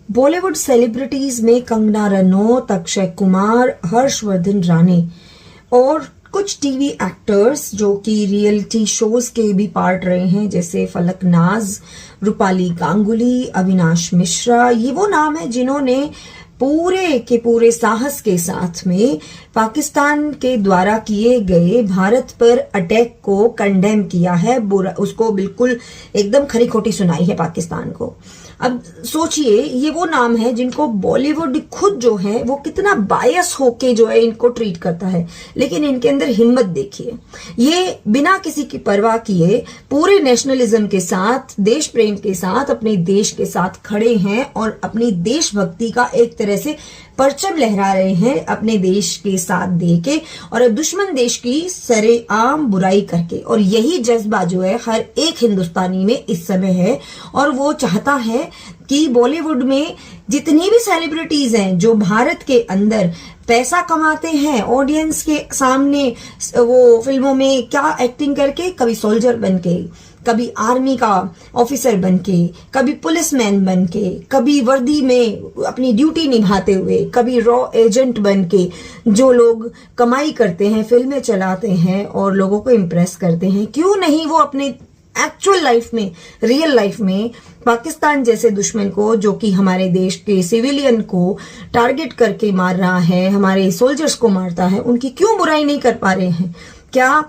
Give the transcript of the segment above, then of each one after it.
Bollywood celebrities में कंगना रनौत, अक्षय कुमार, हर्षवर्धन राणे और कुछ टीवी एक्टर्स जो कि रियलिटी शोज के भी पार्ट रहे हैं, जैसे फलक नाज, रूपाली गांगुली, अविनाश मिश्रा। ये वो नाम है जिन्होंने पूरे के पूरे साहस के साथ में पाकिस्तान के द्वारा किए गए भारत पर अटैक को कंडेम किया है, उसको बिल्कुल एकदम खरी खोटी सुनाई है पाकिस्तान को। अब सोचिए, ये वो नाम है जिनको बॉलीवुड खुद जो है वो कितना बायस होके जो है इनको ट्रीट करता है, लेकिन इनके अंदर हिम्मत देखिए। ये बिना किसी की परवाह किए पूरे नेशनलिज्म के साथ, देश प्रेम के साथ, अपने देश के साथ खड़े हैं और अपनी देशभक्ति का एक तरह से परचम लहरा रहे हैं अपने देश के साथ देके, और दुश्मन देश की सरेआम बुराई करके। और यही जज्बा जो है हर एक हिंदुस्तानी में इस समय है, और वो चाहता है कि बॉलीवुड में जितनी भी सेलिब्रिटीज हैं जो भारत के अंदर पैसा कमाते हैं ऑडियंस के सामने, वो फिल्मों में क्या एक्टिंग करके, कभी सोल्जर बन के, कभी आर्मी का ऑफिसर बनके, कभी पुलिसमैन बनके, कभी वर्दी में अपनी ड्यूटी निभाते हुए, कभी रॉ एजेंट बनके, जो लोग कमाई करते हैं, फिल्में चलाते हैं और लोगों को इम्प्रेस करते हैं, क्यों नहीं वो अपने एक्चुअल लाइफ में, रियल लाइफ में पाकिस्तान जैसे दुश्मन को, जो कि हमारे देश के सिविलियन को टारगेट करके मार रहा है, हमारे सोल्जर्स को मारता है, उनकी क्यों बुराई नहीं कर पा रहे हैं? क्या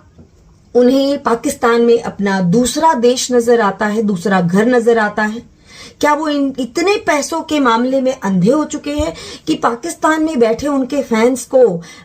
उन्हें पाकिस्तान में अपना दूसरा देश नजर आता है, दूसरा घर नजर आता है? क्या वो इतने पैसों के मामले में अंधे हो चुके हैं कि पाकिस्तान में बैठे उनके फैंस को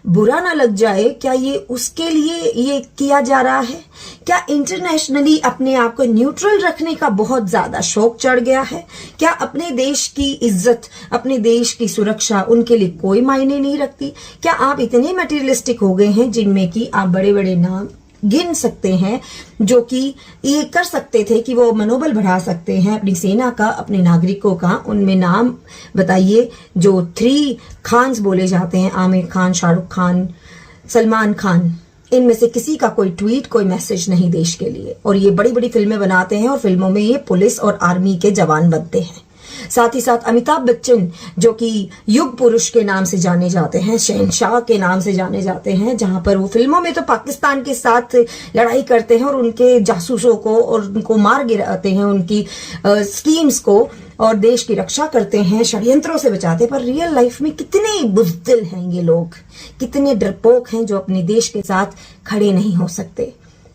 बुरा ना लग जाए, क्या ये उसके लिए ये किया जा रहा है? क्या इंटरनेशनली अपने आप को न्यूट्रल रखने का बहुत ज्यादा शौक चढ़ गया है? क्या अपने देश की इज्जत, अपने देश की सुरक्षा उनके लिए कोई मायने नहीं रखती? क्या आप इतने मटेरियलिस्टिक हो गए हैं जिनमें कि आप बड़े बड़े नाम गिन सकते हैं, जो कि ये कर सकते थे कि वो मनोबल बढ़ा सकते हैं अपनी सेना का, अपने नागरिकों का? उनमें नाम बताइए जो 3 खान्स बोले जाते हैं, आमिर खान, शाहरुख खान, सलमान खान। इनमें से किसी का कोई ट्वीट, कोई मैसेज नहीं देश के लिए, और ये बड़ी बड़ी फिल्में बनाते हैं और फिल्मों में ये पुलिस और आर्मी के जवान बनते हैं। साथ ही साथ अमिताभ बच्चन, जो कि युग पुरुष के नाम से जाने जाते हैं, शहंशाह के नाम से जाने जाते हैं, जहां पर वो फिल्मों में तो पाकिस्तान के साथ लड़ाई करते हैं और उनके जासूसों को और उनको मार गिराते हैं, उनकी स्कीम्स को, और देश की रक्षा करते हैं, षड्यंत्रों से बचाते हैं। पर रियल लाइफ में कितने बुज़दिल हैं ये लोग, कितने डरपोक हैं जो अपने देश के साथ खड़े नहीं हो सकते।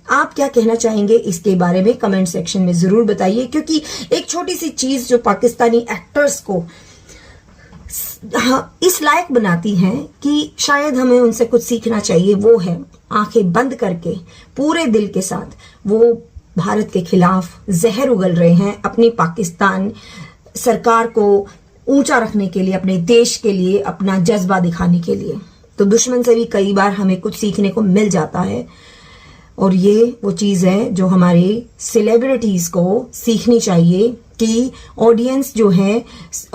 आप क्या कहना चाहेंगे इसके बारे में कमेंट सेक्शन में जरूर बताइए, क्योंकि एक छोटी सी चीज जो पाकिस्तानी एक्टर्स को इस लायक बनाती है कि शायद हमें उनसे कुछ सीखना चाहिए, वो है आंखें बंद करके पूरे दिल के साथ वो भारत के खिलाफ जहर उगल रहे हैं, अपनी पाकिस्तान सरकार को ऊंचा रखने के लिए, अपने देश के लिए अपना जज्बा दिखाने के लिए। तो दुश्मन से भी कई बार हमें कुछ सीखने को मिल जाता है, और ये वो चीज है जो हमारे सेलिब्रिटीज को सीखनी चाहिए कि ऑडियंस जो है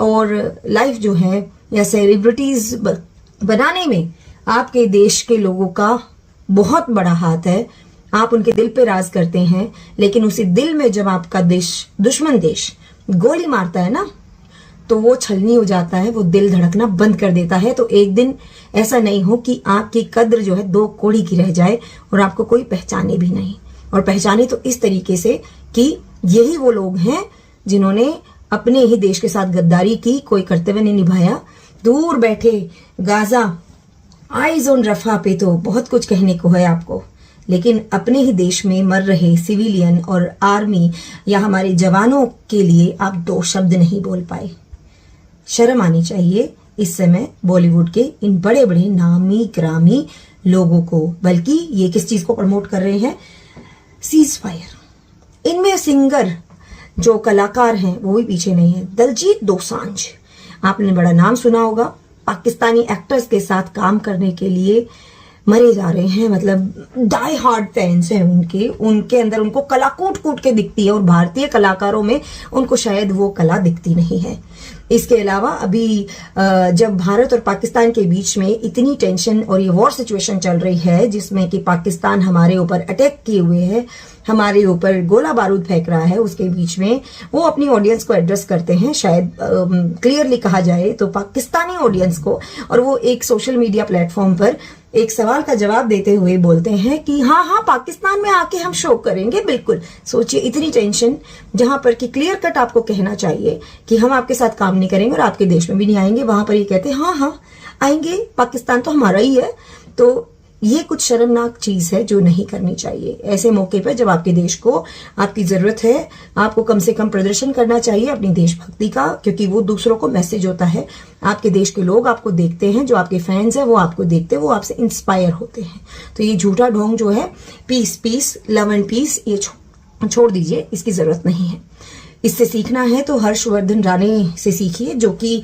और लाइफ जो है या सेलिब्रिटीज बनाने में आपके देश के लोगों का बहुत बड़ा हाथ है। आप उनके दिल पे राज करते हैं, लेकिन उसी दिल में जब आपका देश, दुश्मन देश, गोली मारता है ना, तो वो छलनी हो जाता है, वो दिल धड़कना बंद कर देता है। तो एक दिन ऐसा नहीं हो कि आपकी कद्र जो है 2 कौड़ी की रह जाए और आपको कोई पहचाने भी नहीं, और पहचाने तो इस तरीके से कि यही वो लोग हैं जिन्होंने अपने ही देश के साथ गद्दारी की, कोई कर्तव्य नहीं निभाया। दूर बैठे गाजा, आइज ऑन रफा पे तो बहुत कुछ कहने को है आपको, लेकिन अपने ही देश में मर रहे सिविलियन और आर्मी या हमारे जवानों के लिए आप 2 शब्द नहीं बोल पाए। शर्म आनी चाहिए इस समय बॉलीवुड के इन बड़े बड़े नामी ग्रामी लोगों को। बल्कि ये किस चीज को प्रमोट कर रहे हैं? Cease fire. इनमें सिंगर जो कलाकार हैं वो भी पीछे नहीं है। दलजीत दोसांझ, आपने बड़ा नाम सुना होगा, पाकिस्तानी एक्टर्स के साथ काम करने के लिए मरे जा रहे हैं, मतलब डाई हार्ड फैंस हैं उनके अंदर उनको कला कूट कूट के दिखती है, और भारतीय कलाकारों में उनको शायद वो कला दिखती नहीं है। इसके अलावा अभी जब भारत और पाकिस्तान के बीच में इतनी टेंशन और ये वॉर सिचुएशन चल रही है, जिसमें कि पाकिस्तान हमारे ऊपर अटैक किए हुए है, हमारे ऊपर गोला बारूद फेंक रहा है, उसके बीच में वो अपनी ऑडियंस को एड्रेस करते हैं, शायद क्लियरली कहा जाए तो पाकिस्तानी ऑडियंस को, और वो एक सोशल मीडिया प्लेटफॉर्म पर एक सवाल का जवाब देते हुए बोलते हैं कि हाँ हाँ पाकिस्तान में आके हम शो करेंगे। बिल्कुल सोचिए, इतनी टेंशन, जहां पर कि क्लियर कट आपको कहना चाहिए कि हम आपके साथ काम नहीं करेंगे और आपके देश में भी नहीं आएंगे, वहां पर ये कहते हैं हाँ हाँ आएंगे, पाकिस्तान तो हमारा ही है। तो ये कुछ शर्मनाक चीज है जो नहीं करनी चाहिए। ऐसे मौके पर जब आपके देश को आपकी जरूरत है, आपको कम से कम प्रदर्शन करना चाहिए अपनी देशभक्ति का, क्योंकि वो दूसरों को मैसेज होता है। आपके देश के लोग आपको देखते हैं, जो आपके फैंस हैं वो आपको देखते हैं, वो आपसे इंस्पायर होते हैं। तो ये झूठा ढोंग जो है peace peace, love and peace, ये छोड़ दीजिए, इसकी जरूरत नहीं है। इससे सीखना है तो हर्षवर्धन राणे से सीखिए, जो कि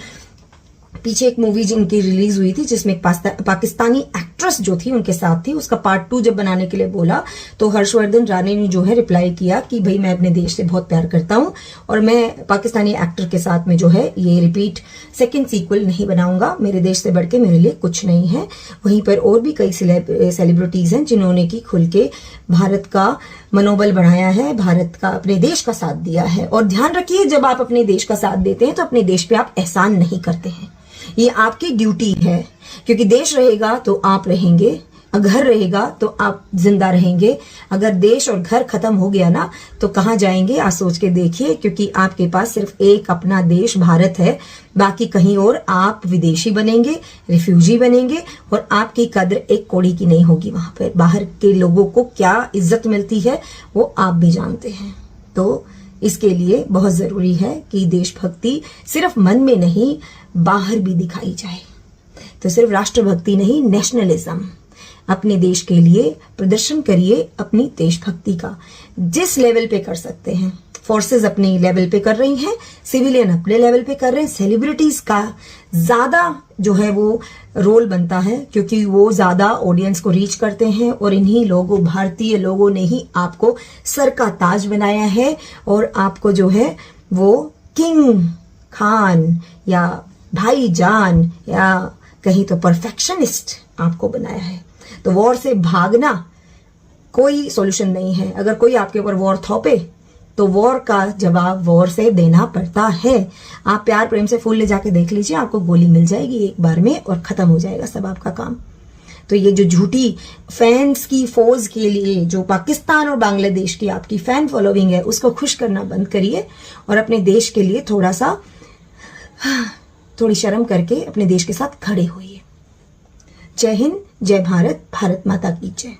पीछे एक मूवी जिनकी रिलीज हुई थी जिसमें एक पाकिस्तानी एक्ट्रेस जो थी उनके साथ थी, उसका पार्ट 2 जब बनाने के लिए बोला तो हर्षवर्धन राणे ने जो है रिप्लाई किया कि भाई मैं अपने देश से बहुत प्यार करता हूं और मैं पाकिस्तानी एक्टर के साथ में जो है ये रिपीट सेकंड सीक्वल नहीं बनाऊंगा, मेरे देश से बढ़ के मेरे लिए कुछ नहीं है। वहीं पर और भी कई सेलिब्रिटीज हैं जिन्होंने की खुल के भारत का मनोबल बढ़ाया है, भारत का, अपने देश का साथ दिया है। और ध्यान रखिए, जब आप अपने देश का साथ देते हैं तो अपने देश पे आप एहसान नहीं करते हैं, ये आपकी ड्यूटी है, क्योंकि देश रहेगा तो आप रहेंगे, घर रहेगा तो आप जिंदा रहेंगे। अगर देश और घर खत्म हो गया ना तो कहां जाएंगे, आज सोच के देखिए, क्योंकि आपके पास सिर्फ एक अपना देश भारत है, बाकी कहीं और आप विदेशी बनेंगे, रिफ्यूजी बनेंगे और आपकी कद्र एक कौड़ी की नहीं होगी। वहां पर बाहर के लोगों को क्या इज्जत मिलती है वो आप भी जानते हैं। तो इसके लिए बहुत जरूरी है कि देशभक्ति सिर्फ मन में नहीं बाहर भी दिखाई जाए। तो सिर्फ राष्ट्रभक्ति नहीं, नेशनलिज्म, अपने देश के लिए प्रदर्शन करिए अपनी देशभक्ति का, जिस लेवल पे कर सकते हैं। फोर्सेस अपने लेवल पे कर रही हैं, सिविलियन अपने लेवल पे कर रहे हैं, सेलिब्रिटीज का ज्यादा जो है वो रोल बनता है क्योंकि वो ज्यादा ऑडियंस को रीच करते हैं और इन्हीं लोगों, भारतीय लोगों ने ही आपको सर का ताज बनाया है और आपको जो है वो किंग खान या भाईजान या कहीं तो परफेक्शनिस्ट आपको बनाया है। तो वॉर से भागना कोई सॉल्यूशन नहीं है। अगर कोई आपके ऊपर वॉर थोपे तो वॉर का जवाब वॉर से देना पड़ता है। आप प्यार प्रेम से फूल ले जाके देख लीजिए, आपको गोली मिल जाएगी एक बार में और खत्म हो जाएगा सब आपका काम। तो ये जो झूठी फैंस की फौज के लिए जो पाकिस्तान और बांग्लादेश की आपकी फैन फॉलोइंग है उसको खुश करना बंद करिए और अपने देश के लिए थोड़ी शर्म करके अपने देश के साथ खड़े होइए। जय हिंद, जय भारत, भारत माता की जय।